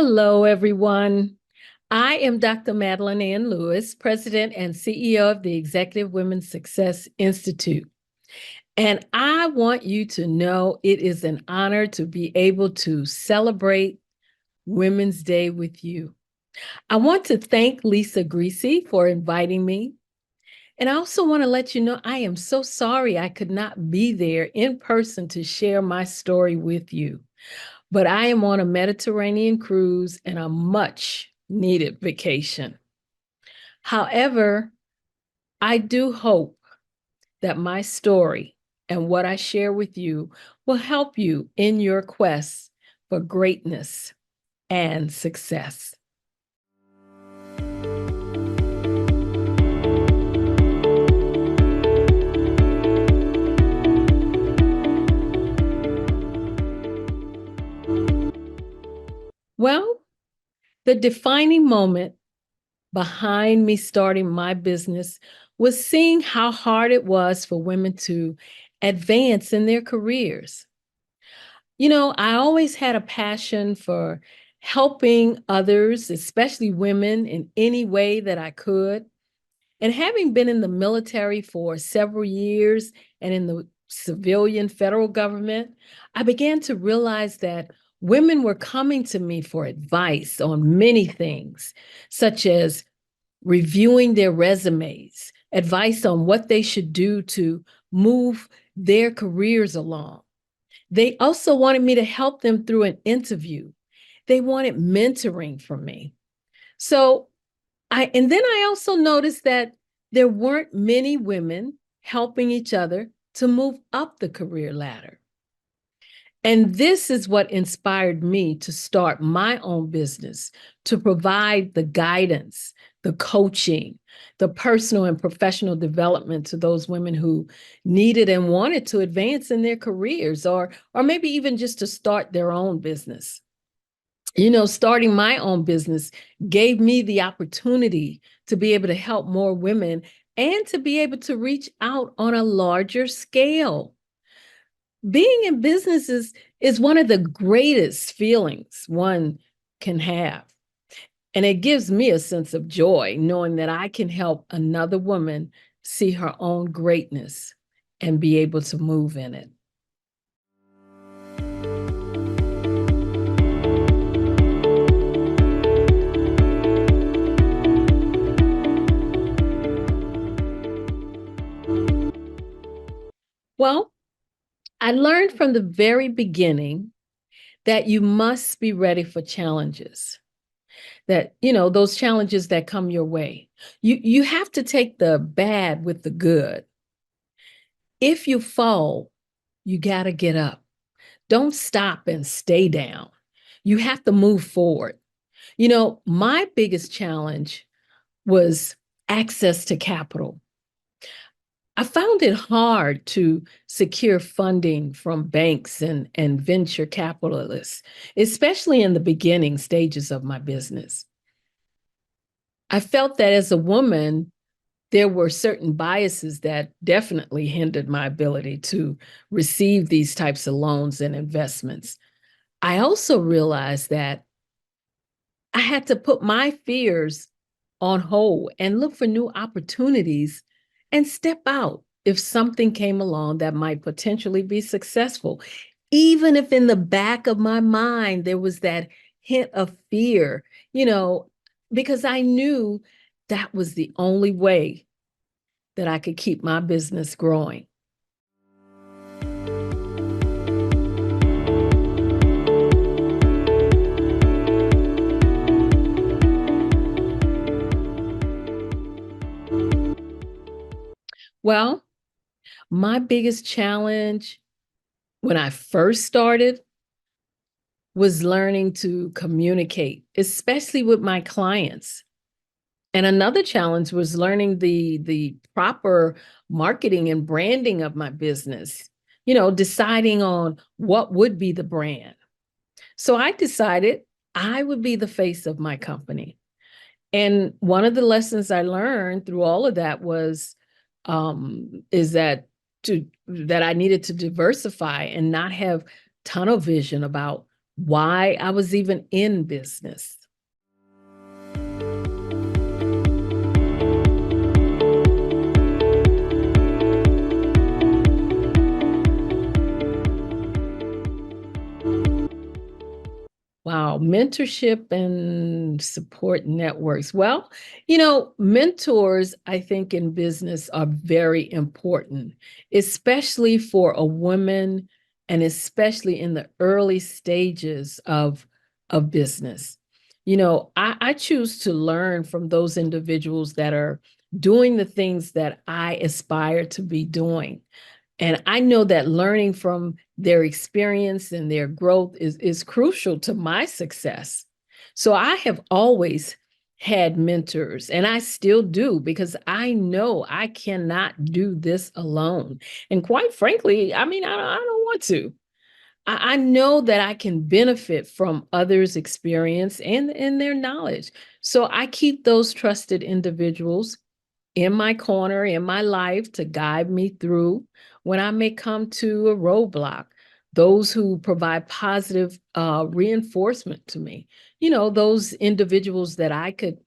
Hello, everyone. I am Dr. Madeline Ann Lewis, President and CEO of the Executive Women's Success Institute. And I want you to know it is an honor to be able to celebrate Women's Day with you. I want to thank Lisa Greasy for inviting me. And I also want to let you know I am so sorry I could not be there in person to share my story with you. But I am on a Mediterranean cruise and a much needed vacation. However, I do hope that my story and what I share with you will help you in your quest for greatness and success. Well, the defining moment behind me starting my business was seeing how hard it was for women to advance in their careers. I always had a passion for helping others, especially women, in any way that I could. And having been in the military for several years and in the civilian federal government, I began to realize that women were coming to me for advice on many things, such as reviewing their resumes, advice on what they should do to move their careers along. They also wanted me to help them through an interview. They wanted mentoring from me. And then I also noticed that there weren't many women helping each other to move up the career ladder. And this is what inspired me to start my own business, to provide the guidance, the coaching, the personal and professional development to those women who needed and wanted to advance in their careers, or maybe even just to start their own business. Starting my own business gave me the opportunity to be able to help more women and to be able to reach out on a larger scale. Being in business is one of the greatest feelings one can have. And it gives me a sense of joy knowing that I can help another woman see her own greatness and be able to move in it. Well, I learned from the very beginning that you must be ready for challenges. That, those challenges that come your way. You have to take the bad with the good. If you fall, you got to get up. Don't stop and stay down. You have to move forward. My biggest challenge was access to capital. I found it hard to secure funding from banks and venture capitalists, especially in the beginning stages of my business. I felt that as a woman, there were certain biases that definitely hindered my ability to receive these types of loans and investments. I also realized that I had to put my fears on hold and look for new opportunities and step out if something came along that might potentially be successful. Even if in the back of my mind, there was that hint of fear, because I knew that was the only way that I could keep my business growing. Well, my biggest challenge when I first started was learning to communicate, especially with my clients. And another challenge was learning the proper marketing and branding of my business, deciding on what would be the brand. So I decided I would be the face of my company. And one of the lessons I learned through all of that is that I needed to diversify and not have tunnel vision about why I was even in business. Wow, mentorship and support networks. Well, mentors, I think in business are very important, especially for a woman and especially in the early stages of business. I choose to learn from those individuals that are doing the things that I aspire to be doing. And I know that learning from their experience and their growth is crucial to my success. So I have always had mentors, and I still do, because I know I cannot do this alone. And quite frankly, I don't want to. I know that I can benefit from others' experience and their knowledge. So I keep those trusted individuals in my corner, in my life, to guide me through when I may come to a roadblock. Those who provide positive reinforcement to me, those individuals that I could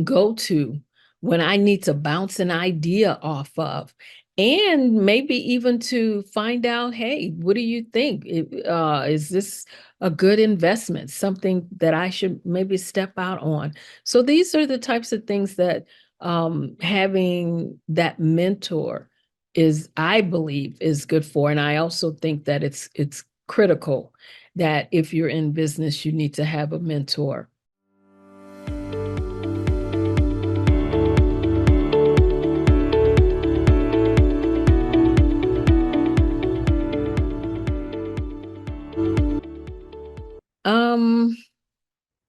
go to when I need to bounce an idea off of. And maybe even to find out, hey, what do you think? Is this a good investment? Something that I should maybe step out on? So these are the types of things that having that mentor is, I believe, is good for. And I also think that it's critical that if you're in business, you need to have a mentor. Um,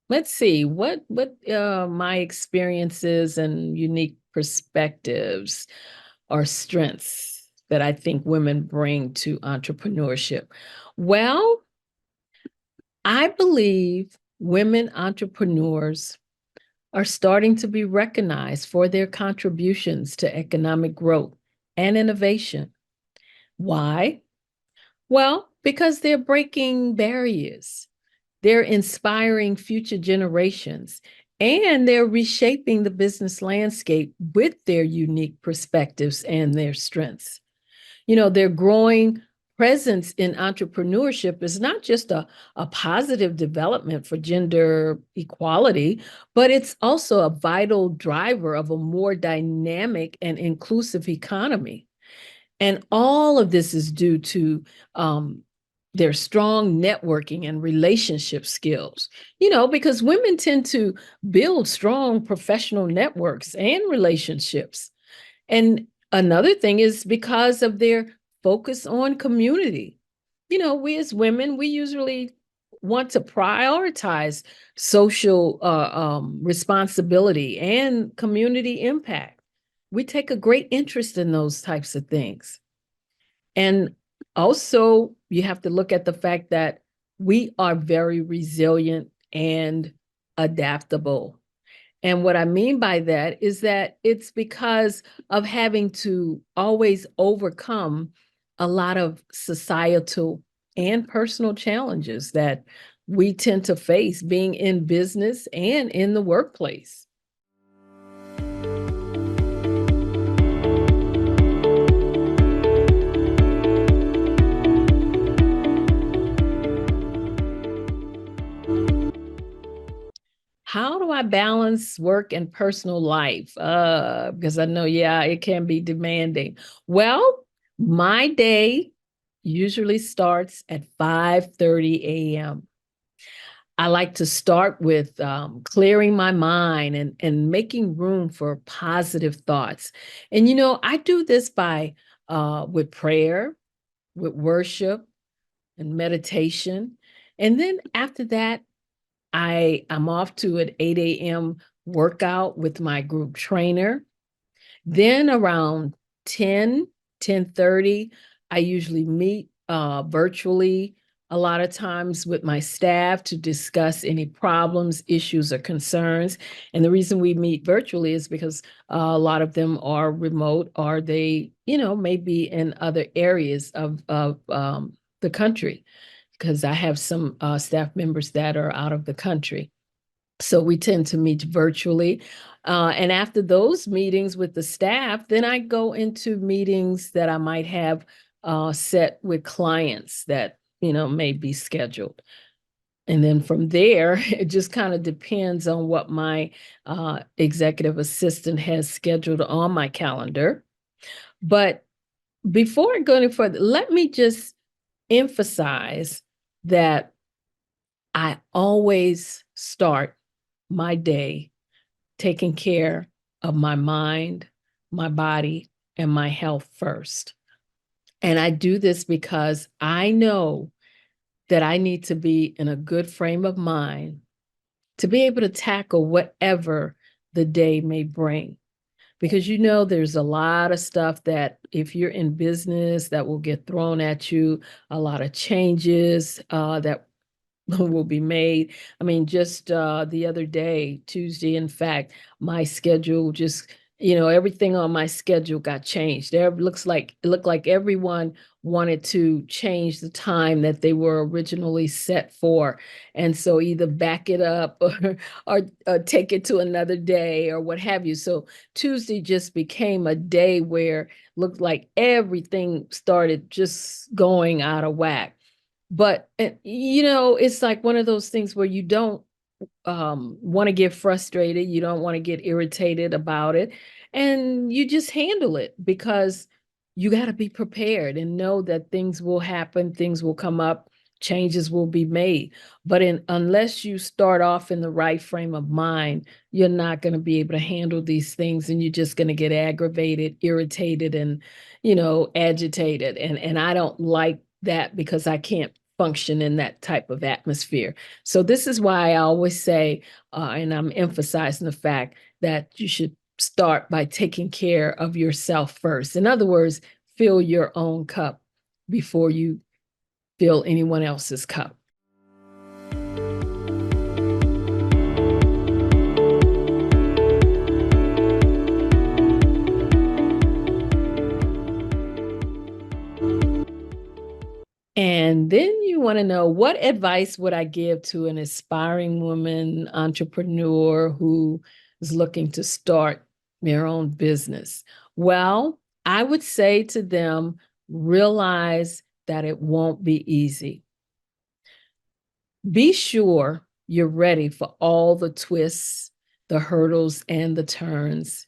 let's see what my experiences and unique perspectives or strengths that I think women bring to entrepreneurship. Well, I believe women entrepreneurs are starting to be recognized for their contributions to economic growth and innovation. Why? Well, because they're breaking barriers. They're inspiring future generations, and they're reshaping the business landscape with their unique perspectives and their strengths. Their growing presence in entrepreneurship is not just a positive development for gender equality, but it's also a vital driver of a more dynamic and inclusive economy. And all of this is due to their strong networking and relationship skills, because women tend to build strong professional networks and relationships. And another thing is because of their focus on community. We as women, we usually want to prioritize social responsibility and community impact. We take a great interest in those types of things. And also, you have to look at the fact that we are very resilient and adaptable. And what I mean by that is that it's because of having to always overcome a lot of societal and personal challenges that we tend to face being in business and in the workplace. How do I balance work and personal life? Because I know, yeah, it can be demanding. Well, my day usually starts at 5:30 a.m. I like to start with clearing my mind and making room for positive thoughts. And I do this by with prayer, with worship and meditation. And then after that, I'm off to an 8 a.m. workout with my group trainer. Then around 10:30, I usually meet virtually a lot of times with my staff to discuss any problems, issues, or concerns. And the reason we meet virtually is because a lot of them are remote, or they, may be in other areas of the country. because I have some staff members that are out of the country. So we tend to meet virtually. And after those meetings with the staff, then I go into meetings that I might have set with clients that, may be scheduled. And then from there, it just kind of depends on what my executive assistant has scheduled on my calendar. But before I go any further, let me just emphasize that I always start my day taking care of my mind, my body, and my health first. And I do this because I know that I need to be in a good frame of mind to be able to tackle whatever the day may bring. Because there's a lot of stuff that if you're in business that will get thrown at you, a lot of changes that will be made. I mean, just the other day, Tuesday, in fact, my schedule just, everything on my schedule got changed. It looked like everyone wanted to change the time that they were originally set for. And so either back it up or take it to another day or what have you. So Tuesday just became a day where looked like everything started just going out of whack. But, it's like one of those things where you don't want to get frustrated. You don't want to get irritated about it. And you just handle it because you got to be prepared and know that things will happen, things will come up, changes will be made. But unless you start off in the right frame of mind, you're not going to be able to handle these things, and you're just going to get aggravated, irritated, and, agitated. And I don't like that because I can't function in that type of atmosphere. So this is why I always say, and I'm emphasizing the fact that you should start by taking care of yourself first. In other words, fill your own cup before you fill anyone else's cup. And then you want to know, what advice would I give to an aspiring woman entrepreneur who is looking to start their own business? Well, I would say to them, realize that it won't be easy. Be sure you're ready for all the twists, the hurdles, and the turns.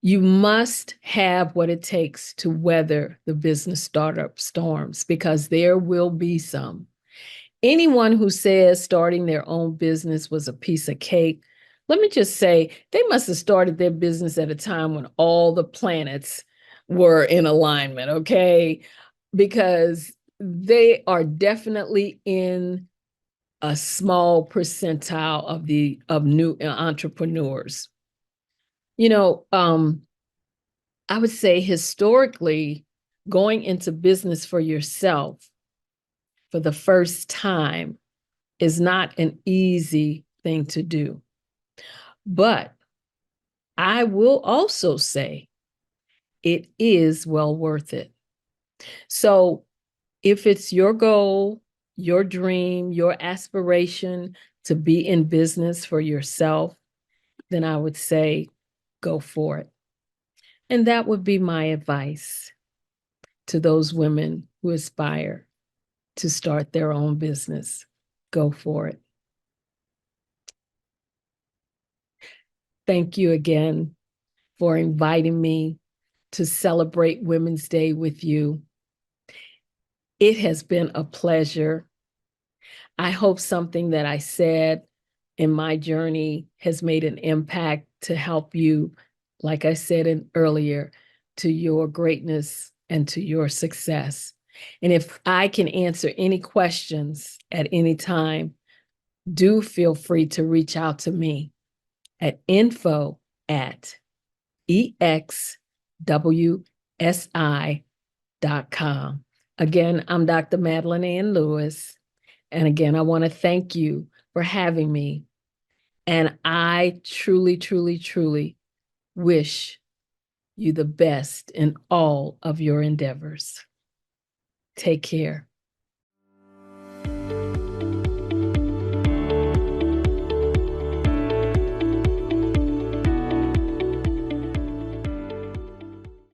You must have what it takes to weather the business startup storms, because there will be some. Anyone who says starting their own business was a piece of cake, let me just say, they must have started their business at a time when all the planets were in alignment, okay? Because they are definitely in a small percentile of new entrepreneurs. I would say historically, going into business for yourself for the first time is not an easy thing to do. But I will also say it is well worth it. So if it's your goal, your dream, your aspiration to be in business for yourself, then I would say go for it. And that would be my advice to those women who aspire to start their own business. Go for it. Thank you again for inviting me to celebrate Women's Day with you. It has been a pleasure. I hope something that I said in my journey has made an impact to help you, like I said earlier, to your greatness and to your success. And if I can answer any questions at any time, do feel free to reach out to me at info@exwsi.com. Again, I'm Dr. Madeline Ann Lewis. And again, I want to thank you for having me. And I truly, truly, truly wish you the best in all of your endeavors. Take care.